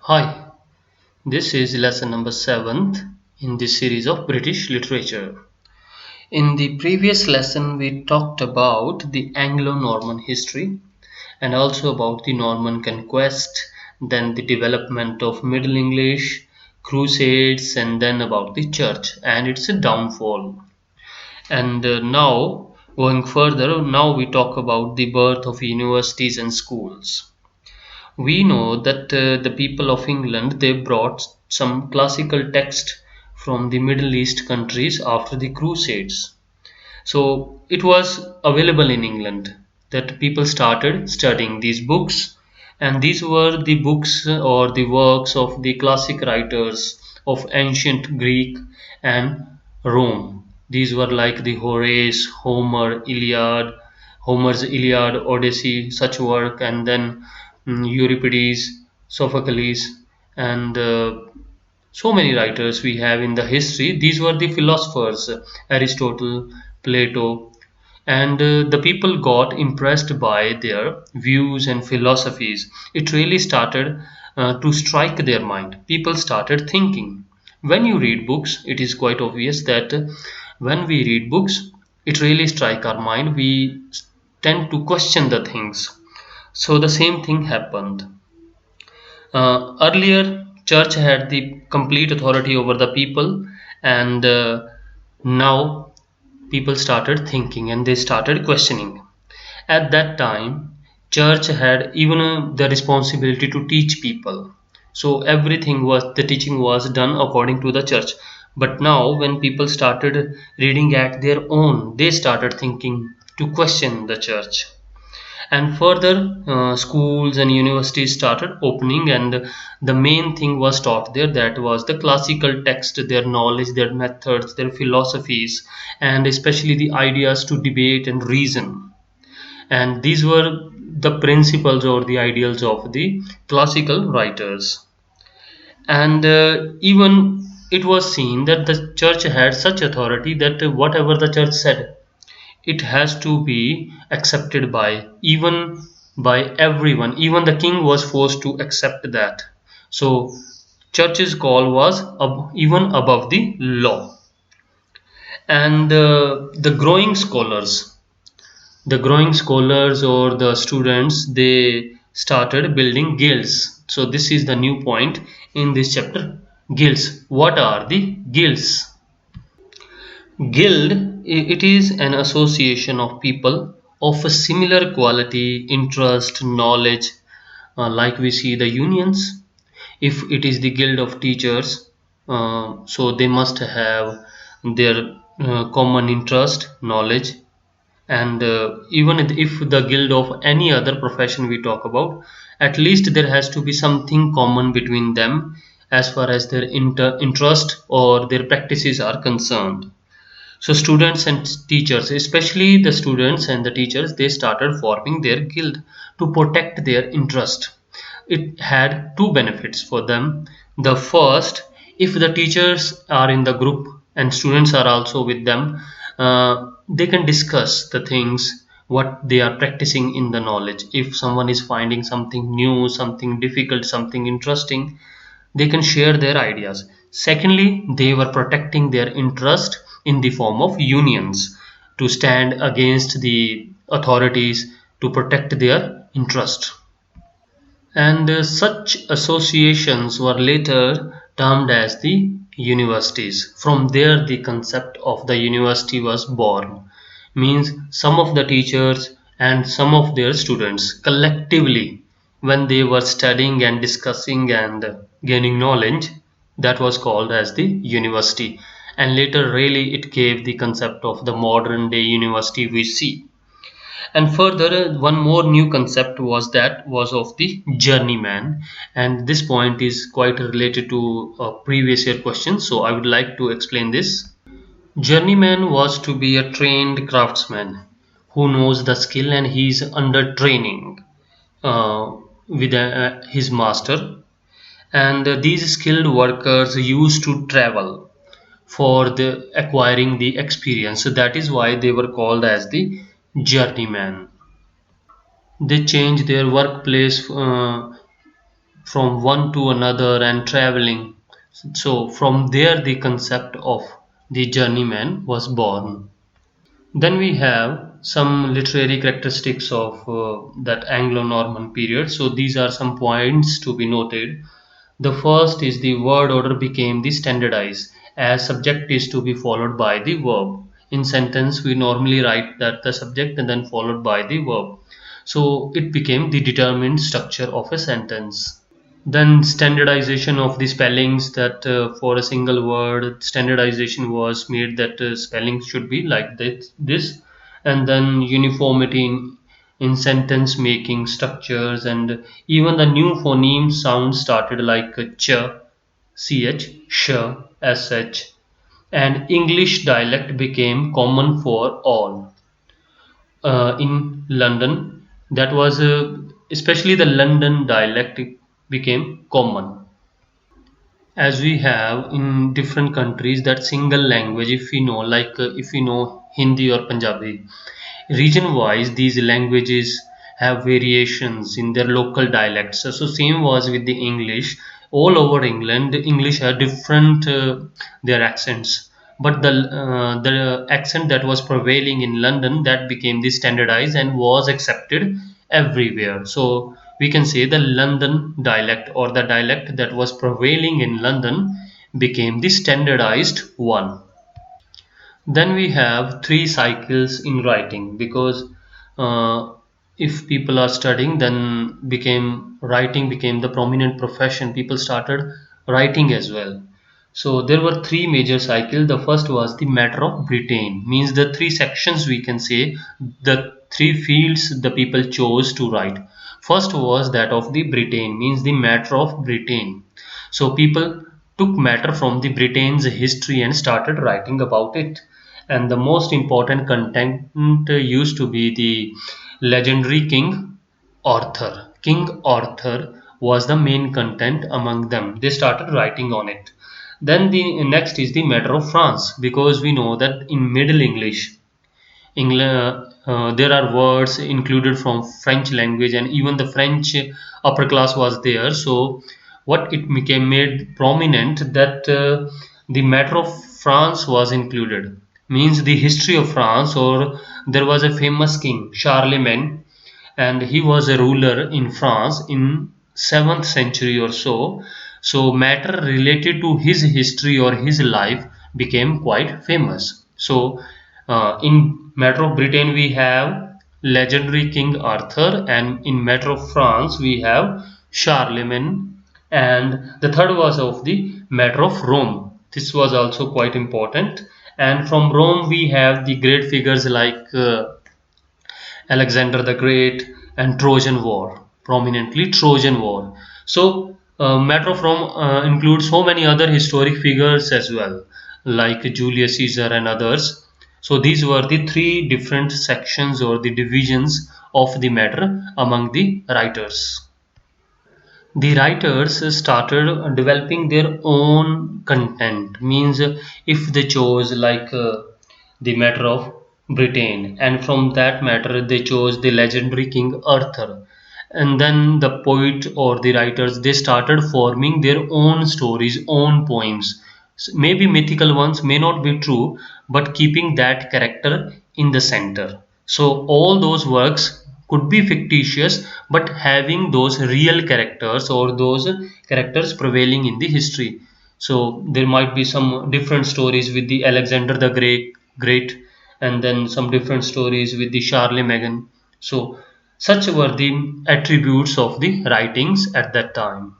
Hi, this is lesson number 7th in this series of British literature. In the previous lesson, we talked about the Anglo-Norman history and also about the Norman conquest, then the development of Middle English, Crusades, and then about the church and its downfall. And now, going further, now we talk about the birth of universities and schools. We know that the people of England they brought some classical text from the Middle East countries after the Crusades. So it was available in England that people started studying these books, and these were the books or the works of the classic writers of ancient Greek and Rome. These were like the Horace, Homer's Iliad, Odyssey, such work, and then Euripides, Sophocles, and so many writers we have in the history. These were the philosophers, Aristotle, Plato, and the people got impressed by their views and philosophies. It really started to strike their mind. People started thinking. When you read books, it is quite obvious that when we read books, it really strike our mind. We tend to question the things. So the same thing happened. Earlier, church had the complete authority over the people, and now people started thinking and they started questioning. At that time, church had even the responsibility to teach people. So everything was the teaching was done according to the church. But now, when people started reading at their own, they started thinking to question the church. And further schools and universities started opening, and the main thing was taught there, that was the classical text, their knowledge, their methods, their philosophies, and especially the ideas to debate and reason. And these were the principles or the ideals of the classical writers. And even it was seen that the church had such authority that whatever the church said, it has to be accepted by everyone. Even the king was forced to accept that. So church's call was even above the law. And the growing scholars or the students, they started building guilds. So this is the new point in this chapter. Guilds. What are the guilds? Guild, it is an association of people of a similar quality, interest, knowledge, like we see the unions. If it is the guild of teachers, so they must have their common interest, knowledge, and even if the guild of any other profession we talk about, at least there has to be something common between them as far as their interest or their practices are concerned. So students and teachers, especially the students and the teachers, they started forming their guild to protect their interest. It had two benefits for them. The first, if the teachers are in the group and students are also with them, they can discuss the things what they are practicing in the knowledge. If someone is finding something new, something difficult, something interesting, they can share their ideas. Secondly, they were protecting their interest in the form of unions to stand against the authorities to protect their interest. And such associations were later termed as the universities. From there, the concept of the university was born. Means some of the teachers and some of their students collectively, when they were studying and discussing and gaining knowledge, that was called as the university. And later, really, it gave the concept of the modern day university we see. And further, one more new concept was of the journeyman, and this point is quite related to a previous year question, so I would like to explain this. Journeyman was to be a trained craftsman who knows the skill and he is under training with his master, and these skilled workers used to travel for the acquiring the experience, so that is why they were called as the journeyman. They change their workplace from one to another and traveling. So from there the concept of the journeyman was born. Then we have some literary characteristics of that Anglo-Norman period. So these are some points to be noted. The first is the word order became the standardized, as subject is to be followed by the verb. In sentence, we normally write that the subject and then followed by the verb. So it became the determined structure of a sentence. Then standardization of the spellings, that for a single word standardization was made, that spelling should be like this. And then uniformity in sentence making structures, and even the new phoneme sounds started like ch, ch, sh, sh, and English dialect became common for all. In London, that was especially the London dialect became common. As we have in different countries that single language, if we know, like if we know Hindi or Punjabi, region wise these languages have variations in their local dialects. So same was with the English. All over England the English had different their accents, but the accent that was prevailing in London, that became the standardized and was accepted everywhere. So we can say the London dialect, or the dialect that was prevailing in London, became the standardized one. Then we have three cycles in writing, because uh, if people are studying, then became writing became the prominent profession. People started writing as well. So there were three major cycles. The first was the matter of Britain, means the three sections, we can say the three fields the people chose to write. First was that of the Britain, means the matter of Britain. So people took matter from the Britain's history and started writing about it. And the most important content used to be the legendary King Arthur. King Arthur was the main content among them. They started writing on it. Then the next is the matter of France, because we know that in Middle English, England, there are words included from French language, and even the French upper class was there. So what it became made prominent, that the matter of France was included, means the history of France. Or there was a famous king Charlemagne, and he was a ruler in France in 7th century or so. So matter related to his history or his life became quite famous. So in matter of Britain we have legendary King Arthur, and in matter of France we have Charlemagne, and the third was of the matter of Rome. This was also quite important. And from Rome we have the great figures like Alexander the Great and Trojan War, prominently Trojan War. So matter of Rome includes so many other historic figures as well, like Julius Caesar and others. So these were the three different sections or the divisions of the matter among the writers. The writers started developing their own content, means if they chose like the matter of Britain, and from that matter they chose the legendary King Arthur, and then the poet or the writers, they started forming their own stories, own poems. Maybe mythical ones, may not be true, but keeping that character in the center. So all those works could be fictitious, but having those real characters or those characters prevailing in the history. So there might be some different stories with the Alexander the Great, and then some different stories with the Charlemagne. So such were the attributes of the writings at that time.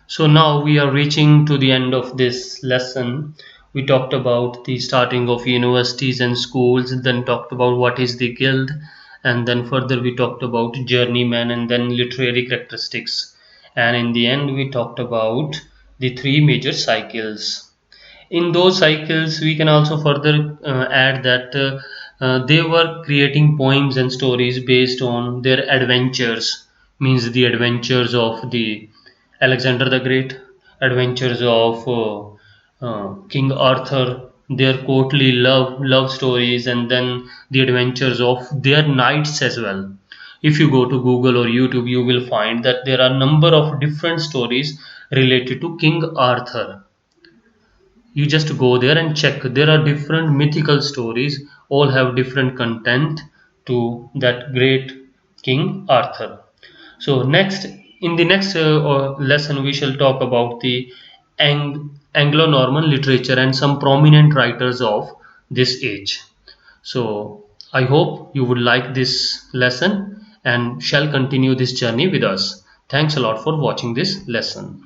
So now we are reaching to the end of this lesson. We talked about the starting of universities and schools, then talked about what is the guild, and then further we talked about journeyman and then literary characteristics. And in the end, we talked about the three major cycles. In those cycles, we can also further add that they were creating poems and stories based on their adventures, means the adventures of the Alexander the Great, adventures of King Arthur, their courtly love stories, and then the adventures of their knights as well. If you go to Google or YouTube, you will find that there are number of different stories related to King Arthur. You just go there and check. There are different mythical stories, all have different content to that great King Arthur. So next, in the next lesson, we shall talk about the Anglo-Norman literature and some prominent writers of this age. So I hope you would like this lesson and shall continue this journey with us. Thanks a lot for watching this lesson.